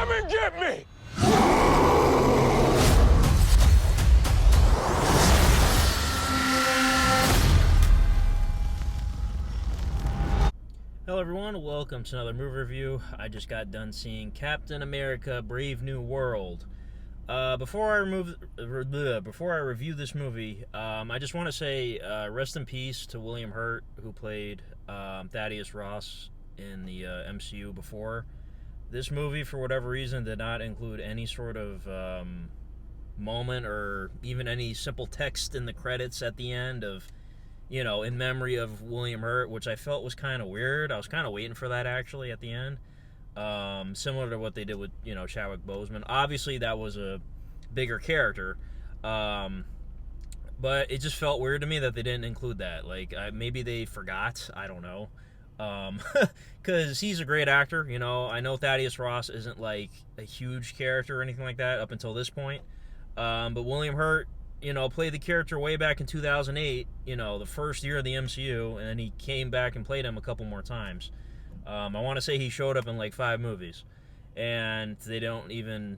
Come and get me! Hello everyone, welcome to another movie review. I just got done seeing Captain America: Brave New World. Before I review this movie, I just want to say rest in peace to William Hurt, who played Thaddeus Ross in the MCU before. This movie, for whatever reason, did not include any sort of moment or even any simple text in the credits at the end of, you know, in memory of William Hurt, which I felt was kind of weird. I was kind of waiting for that, actually, at the end. Similar to what they did with, you know, Chadwick Boseman. Obviously, that was a bigger character. But it just felt weird to me that they didn't include that. Like, maybe they forgot. I don't know. Because he's a great actor, you know. I know Thaddeus Ross isn't, like, a huge character or anything like that up until this point. But William Hurt, you know, played the character way back in 2008, you know, the first year of the MCU, and then he came back and played him a couple more times. I want to say he showed up in like 5 movies, and they don't even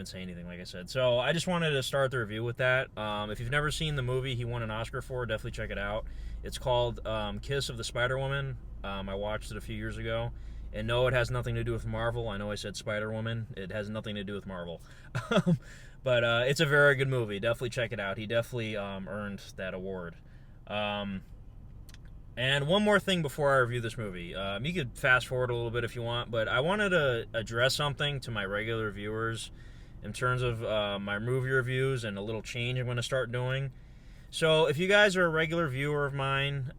say anything, like I said. So I just wanted to start the review with that. If you've never seen the movie he won an Oscar for, definitely check it out. It's called Kiss of the Spider-Woman. I watched it a few years ago. And no, it has nothing to do with Marvel. I know I said Spider-Woman. It has nothing to do with Marvel. But it's a very good movie. Definitely check it out. He definitely earned that award. And one more thing before I review this movie. You could fast forward a little bit if you want, but I wanted to address something to my regular viewers in terms of my movie reviews and a little change I'm going to start doing. So if you guys are a regular viewer of mine,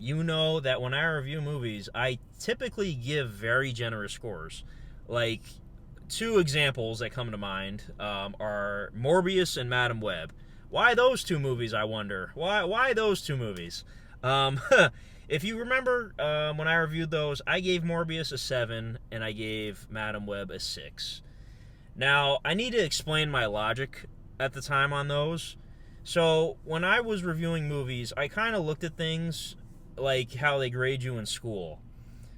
you know that when I review movies, I typically give very generous scores. Like, 2 examples that come to mind are Morbius and Madam Web. Why those 2 movies, I wonder? Why those 2 movies? If you remember, when I reviewed those, I gave Morbius a 7, and I gave Madam Web a 6. Now, I need to explain my logic at the time on those. So, when I was reviewing movies, I kind of looked at things like how they grade you in school.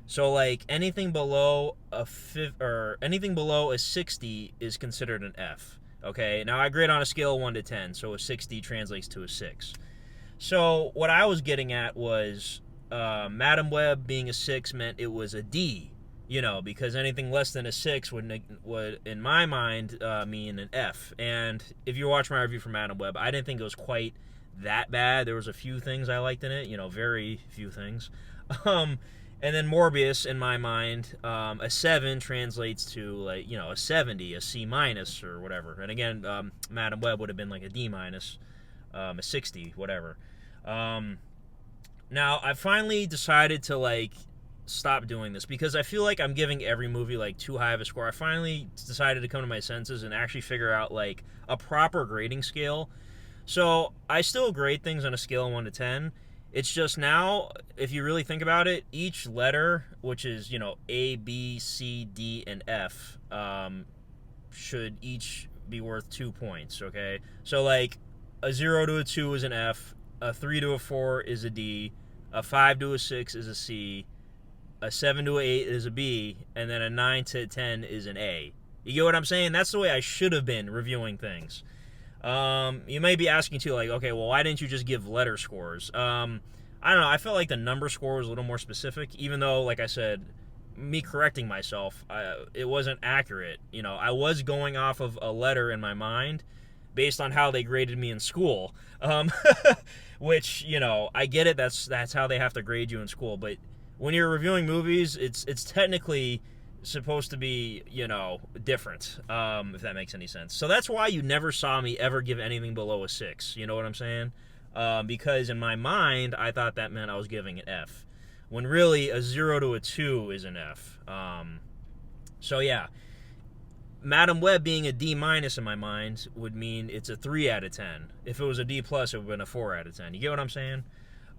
So, like, anything below a 60 is considered an F. Okay? Now, I grade on a scale of 1 to 10, so a 60 translates to a 6. So, what I was getting at was Madam Web being a 6 meant it was a D. You know, because anything less than a 6 would in my mind, mean an F. And if you watch my review for Madam Web, I didn't think it was quite that bad. There was a few things I liked in it, you know, very few things. And then Morbius, in my mind, a 7 translates to, like, you know, a 70, a C minus or whatever. And again, Madam Web would have been like a D minus, a 60, whatever. Now, I finally decided to, like, stop doing this because I feel like I'm giving every movie like too high of a score. I finally decided to come to my senses and actually figure out like a proper grading scale. So I still grade things on a scale of 1 to 10. It's just now, if you really think about it, each letter, which is, you know, A, B, C, D, and F, should each be worth 2 points, okay? So like a 0 to a 2 is an F, a 3 to a 4 is a D, a 5 to a 6 is a C, a 7 to an 8 is a B, and then a 9 to a 10 is an A. You get what I'm saying? That's the way I should have been reviewing things. You may be asking too, like, okay, well, why didn't you just give letter scores? I don't know. I felt like the number score was a little more specific, even though, like I said, me correcting myself, it wasn't accurate. You know, I was going off of a letter in my mind based on how they graded me in school, which, you know, I get it. That's how they have to grade you in school, but when you're reviewing movies, it's technically supposed to be, you know, different, if that makes any sense. So that's why you never saw me ever give anything below a 6. You know what I'm saying? Because in my mind, I thought that meant I was giving an F, when really a 0 to a 2 is an F. So yeah, Madam Web being a D minus in my mind would mean it's a 3 out of 10. If it was a D plus, it would have been a 4 out of 10. You get what I'm saying?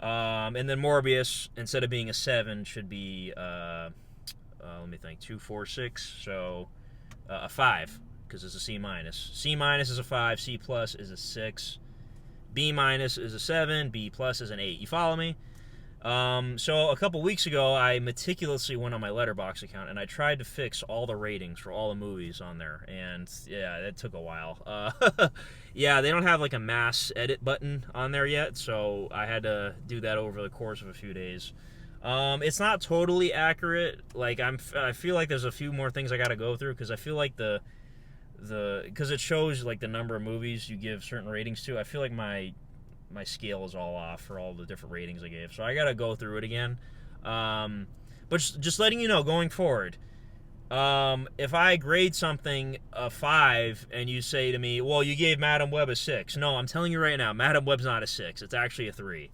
And then Morbius, instead of being a 7, should be, let me think, 2, 4, 6, so a 5, because it's a C minus. C minus is a 5, C plus is a 6, B minus is a 7, B plus is an 8. You follow me? So a couple weeks ago, I meticulously went on my Letterboxd account and I tried to fix all the ratings for all the movies on there, and yeah, that took a while. Yeah, they don't have like a mass edit button on there yet, so I had to do that over the course of a few days. It's not totally accurate. Like I feel like there's a few more things I got to go through because I feel like because it shows like the number of movies you give certain ratings to. I feel like my scale is all off for all the different ratings I gave. So I got to go through it again. But just letting you know, going forward, if I grade something a 5 and you say to me, well, you gave Madam Web a 6. No, I'm telling you right now, Madam Web's not a 6. It's actually a 3.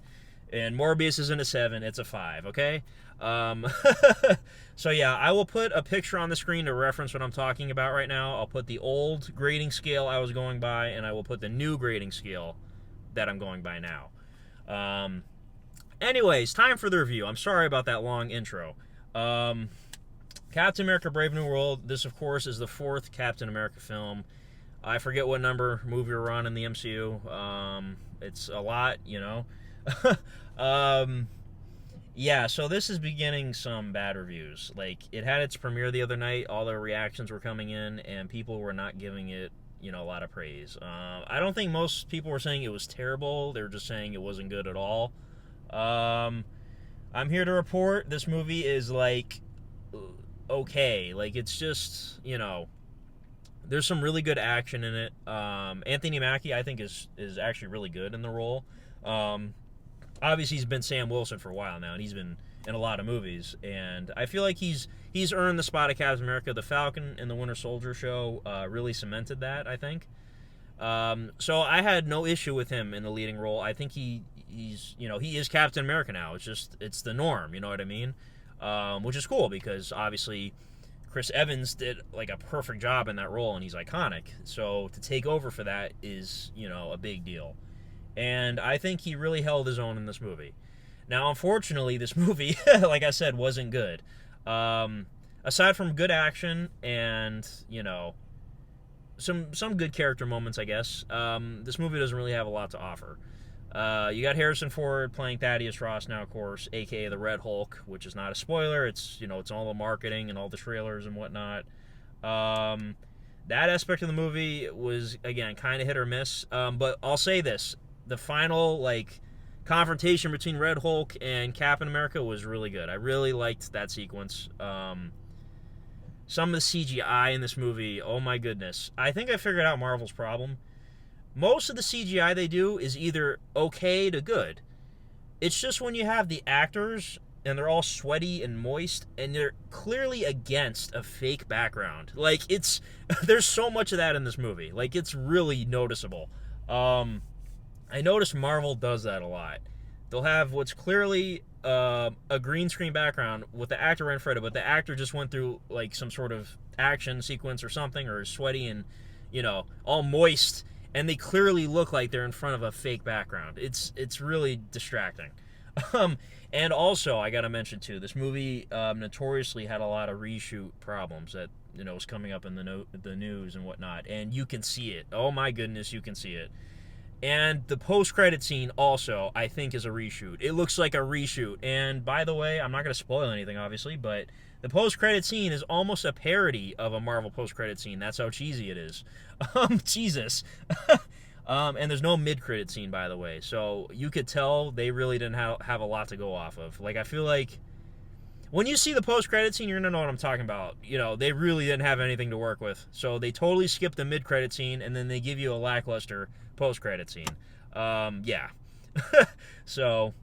And Morbius isn't a 7. It's a 5, okay? So yeah, I will put a picture on the screen to reference what I'm talking about right now. I'll put the old grading scale I was going by, and I will put the new grading scale that I'm going by now. Anyways, time for the review. I'm sorry about that long intro. Captain America Brave New World. This, of course, is the 4th Captain America film. I forget what number movie we're on in the MCU. It's a lot, you know. Yeah, so this is beginning some bad reviews. Like, it had its premiere the other night. All the reactions were coming in, and people were not giving it, you know, a lot of praise. I don't think most people were saying it was terrible. They were just saying it wasn't good at all. I'm here to report this movie is, like, okay. Like, it's just, you know, there's some really good action in it. Anthony Mackie, I think, is actually really good in the role. Obviously, he's been Sam Wilson for a while now, and he's been in a lot of movies. And I feel like he's earned the spot of Captain America. The Falcon and the Winter Soldier show really cemented that, I think. So I had no issue with him in the leading role. I think he's you know, he is Captain America now. It's the norm, you know what I mean? Which is cool because obviously Chris Evans did like a perfect job in that role, and he's iconic. So to take over for that is, you know, a big deal. And I think he really held his own in this movie. Now, unfortunately, this movie, like I said, wasn't good. Aside from good action and, you know, some good character moments, I guess, this movie doesn't really have a lot to offer. You got Harrison Ford playing Thaddeus Ross now, of course, a.k.a. the Red Hulk, which is not a spoiler. It's, you know, it's all the marketing and all the trailers and whatnot. That aspect of the movie was, again, kind of hit or miss. But I'll say this. The final, like, confrontation between Red Hulk and Captain America was really good. I really liked that sequence. Some of the CGI in this movie, oh my goodness. I think I figured out Marvel's problem. Most of the CGI they do is either okay to good. It's just when you have the actors and they're all sweaty and moist and they're clearly against a fake background. Like, there's so much of that in this movie. Like, it's really noticeable. I noticed Marvel does that a lot. They'll have what's clearly a green screen background with the actor right in front of it, but the actor just went through like some sort of action sequence or something, or is sweaty and, you know, all moist, and they clearly look like they're in front of a fake background. It's really distracting. And also, I gotta mention too, this movie notoriously had a lot of reshoot problems that, you know, was coming up in the news and whatnot, and you can see it. Oh my goodness, you can see it. And the post-credit scene also, I think, is a reshoot. It looks like a reshoot. And by the way, I'm not going to spoil anything, obviously, but the post-credit scene is almost a parody of a Marvel post-credit scene. That's how cheesy it is. Jesus. And there's no mid-credit scene, by the way. So you could tell they really didn't have a lot to go off of. Like, I feel like when you see the post-credit scene, you're going to know what I'm talking about. You know, they really didn't have anything to work with. So they totally skipped the mid-credit scene, and then they give you a lackluster post-credit scene. Yeah. So,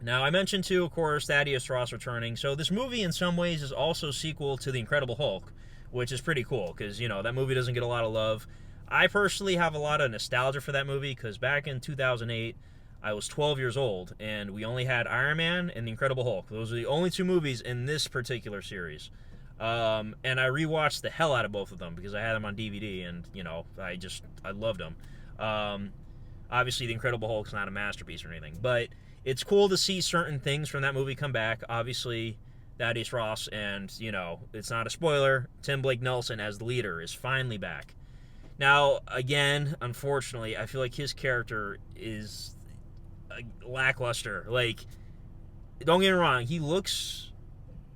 now I mentioned too, of course, Thaddeus Ross returning. So this movie, in some ways, is also a sequel to The Incredible Hulk, which is pretty cool, because, you know, that movie doesn't get a lot of love. I personally have a lot of nostalgia for that movie, because back in 2008, I was 12 years old, and we only had Iron Man and The Incredible Hulk. Those are the only two movies in this particular series. And I rewatched the hell out of both of them, because I had them on DVD, and, you know, I loved them. Obviously, The Incredible Hulk's not a masterpiece or anything, but it's cool to see certain things from that movie come back. Obviously, Thaddeus Ross, and, you know, it's not a spoiler, Tim Blake Nelson as the leader is finally back. Now, again, unfortunately, I feel like his character is lackluster. Like, don't get me wrong, he looks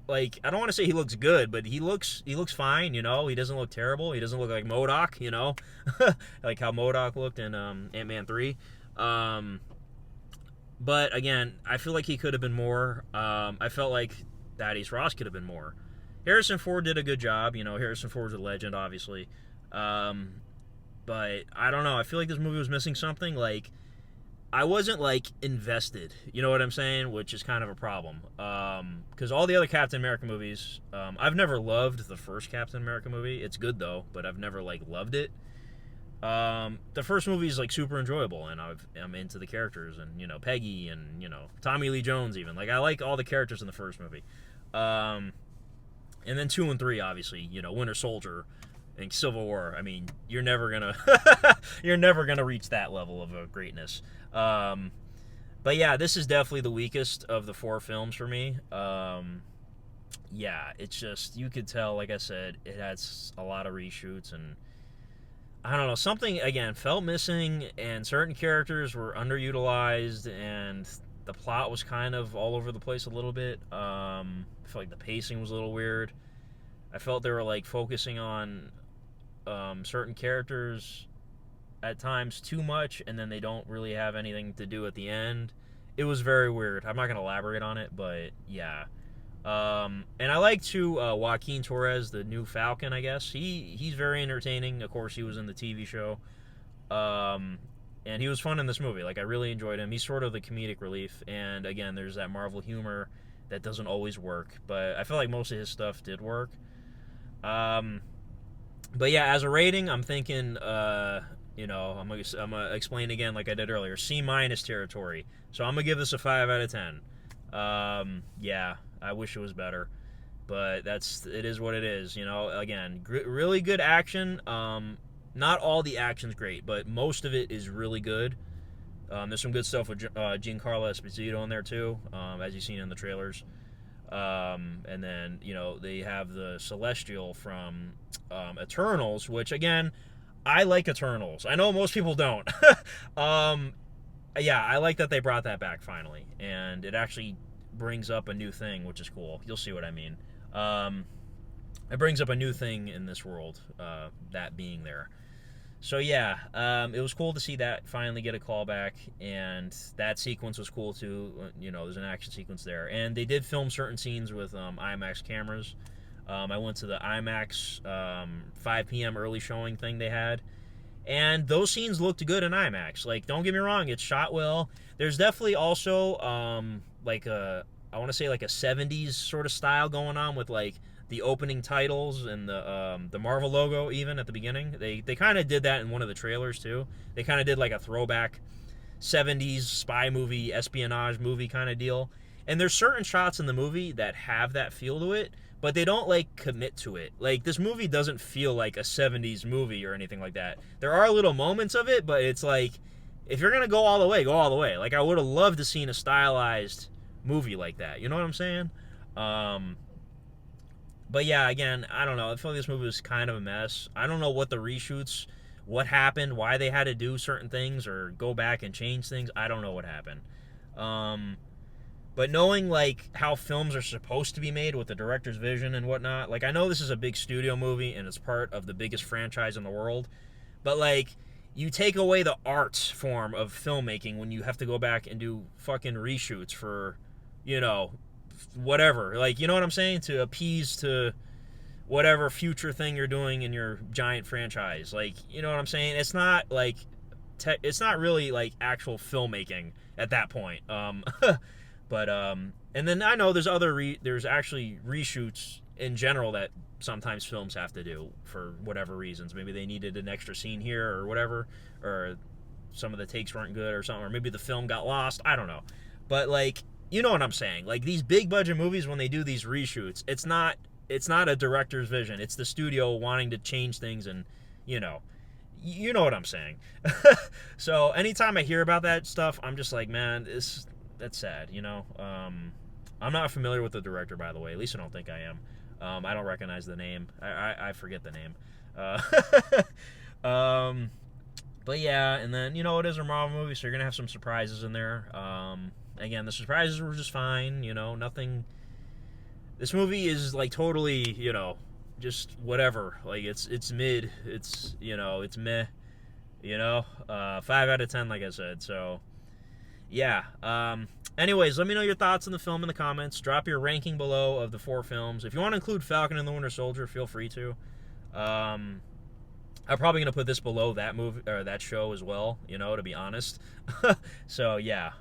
like, I don't want to say he looks good, but he looks fine. You know, he doesn't look terrible. He doesn't look like MODOK. You know, like how MODOK looked in Ant-Man 3. But again, I feel like he could have been more. I felt like Thaddeus Ross could have been more. Harrison Ford did a good job. You know, Harrison Ford's a legend, obviously. But I don't know. I feel like this movie was missing something. Like, I wasn't like invested. You know what I'm saying? Which is kind of a problem. Because all the other Captain America movies, I've never loved the first Captain America movie. It's good though, but I've never like loved it. The first movie is like super enjoyable, and I'm into the characters, and you know Peggy, and you know Tommy Lee Jones even. Like I like all the characters in the first movie. And then 2 and 3, obviously, you know, Winter Soldier and Civil War. I mean, you're never gonna you're never gonna reach that level of greatness. But yeah, this is definitely the weakest of the 4 films for me. Yeah, it's just, you could tell, like I said, it has a lot of reshoots, and I don't know, something again felt missing, and certain characters were underutilized, and the plot was kind of all over the place a little bit. I felt like the pacing was a little weird. I felt they were like focusing on certain characters at times too much, and then they don't really have anything to do at the end. It was very weird. I'm not going to elaborate on it, but yeah. And I like too Joaquin Torres, the new Falcon, I guess. He's very entertaining. Of course, he was in the TV show. And he was fun in this movie. Like, I really enjoyed him. He's sort of the comedic relief. And again, there's that Marvel humor that doesn't always work, but I feel like most of his stuff did work. But yeah, as a rating, I'm thinking, you know, I'm gonna explain again like I did earlier, C- territory. So I'm gonna give this a 5 out of 10. Yeah, I wish it was better, but it is what it is. You know, again, really good action. Not all the action's great, but most of it is really good. There's some good stuff with Giancarlo Esposito in there too, as you've seen in the trailers. And then, you know, they have the Celestial from Eternals, which again, I like Eternals. I know most people don't. Yeah, I like that they brought that back finally, and it actually brings up a new thing, which is cool. You'll see what I mean. It brings up a new thing in this world, that being there. So yeah, it was cool to see that finally get a callback, and that sequence was cool too. You know, there's an action sequence there, and they did film certain scenes with IMAX cameras. I went to the IMAX 5 p.m. early showing thing they had, and those scenes looked good in IMAX. Like, don't get me wrong, it's shot well. There's definitely also like I want to say like a 70s sort of style going on with like the opening titles and the Marvel logo even at the beginning. They kind of did that in one of the trailers too. They kind of did like a throwback 70s spy movie, espionage movie kind of deal. And there's certain shots in the movie that have that feel to it, but they don't like commit to it. Like, this movie doesn't feel like a 70s movie or anything like that. There are little moments of it, but it's like, if you're gonna go all the way, go all the way. Like, I would have loved to seen a stylized movie like that. You know what I'm saying? But yeah, again, I don't know. I feel like this movie was kind of a mess. I don't know what the reshoots, what happened, why they had to do certain things or go back and change things. I don't know what happened. But knowing, like, how films are supposed to be made with the director's vision and whatnot, like, I know this is a big studio movie and it's part of the biggest franchise in the world, but, like, you take away the art form of filmmaking when you have to go back and do fucking reshoots for, you know, whatever, like, you know what I'm saying, to appease to whatever future thing you're doing in your giant franchise. Like, you know what I'm saying? It's not like it's not really like actual filmmaking at that point. But and then I know there's actually reshoots in general that sometimes films have to do for whatever reasons. Maybe they needed an extra scene here or whatever, or some of the takes weren't good or something, or maybe the film got lost. I don't know. But, like, you know what I'm saying? Like, these big budget movies, when they do these reshoots, it's not a director's vision. It's the studio wanting to change things, and you know what I'm saying. So anytime I hear about that stuff, I'm just like, man, that's sad. You know, I'm not familiar with the director, by the way. At least I don't think I am. I don't recognize the name. I forget the name. But yeah, and then, you know, it is a Marvel movie, so you're gonna have some surprises in there. Again, the surprises were just fine. Nothing. This movie is like totally, just whatever. Like it's mid. It's meh. 5 out of 10, like I said. So yeah. Anyways, let me know your thoughts on the film in the comments. Drop your ranking below of the 4 films. If you want to include Falcon and the Winter Soldier, feel free to. I'm probably gonna put this below that movie or that show as well. To be honest. So yeah.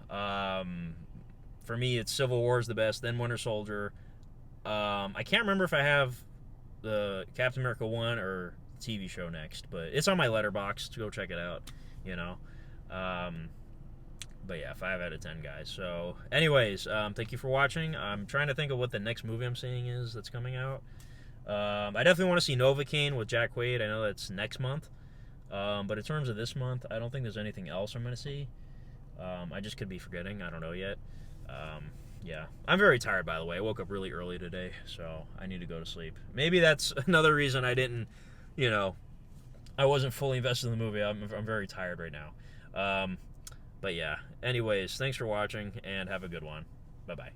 For me, it's Civil War is the best, then Winter Soldier. I can't remember if I have the Captain America 1 or TV show next, but it's on my letterbox to go check it out. But yeah, 5 out of 10, guys. So, anyways, thank you for watching. I'm trying to think of what the next movie I'm seeing is that's coming out. I definitely want to see Novocaine with Jack Quaid. I know that's next month. But in terms of this month, I don't think there's anything else I'm going to see. I just could be forgetting. I don't know yet. Yeah. I'm very tired, by the way. I woke up really early today, so I need to go to sleep. Maybe that's another reason I didn't, I wasn't fully invested in the movie. I'm very tired right now. But yeah. Anyways, thanks for watching, and have a good one. Bye-bye.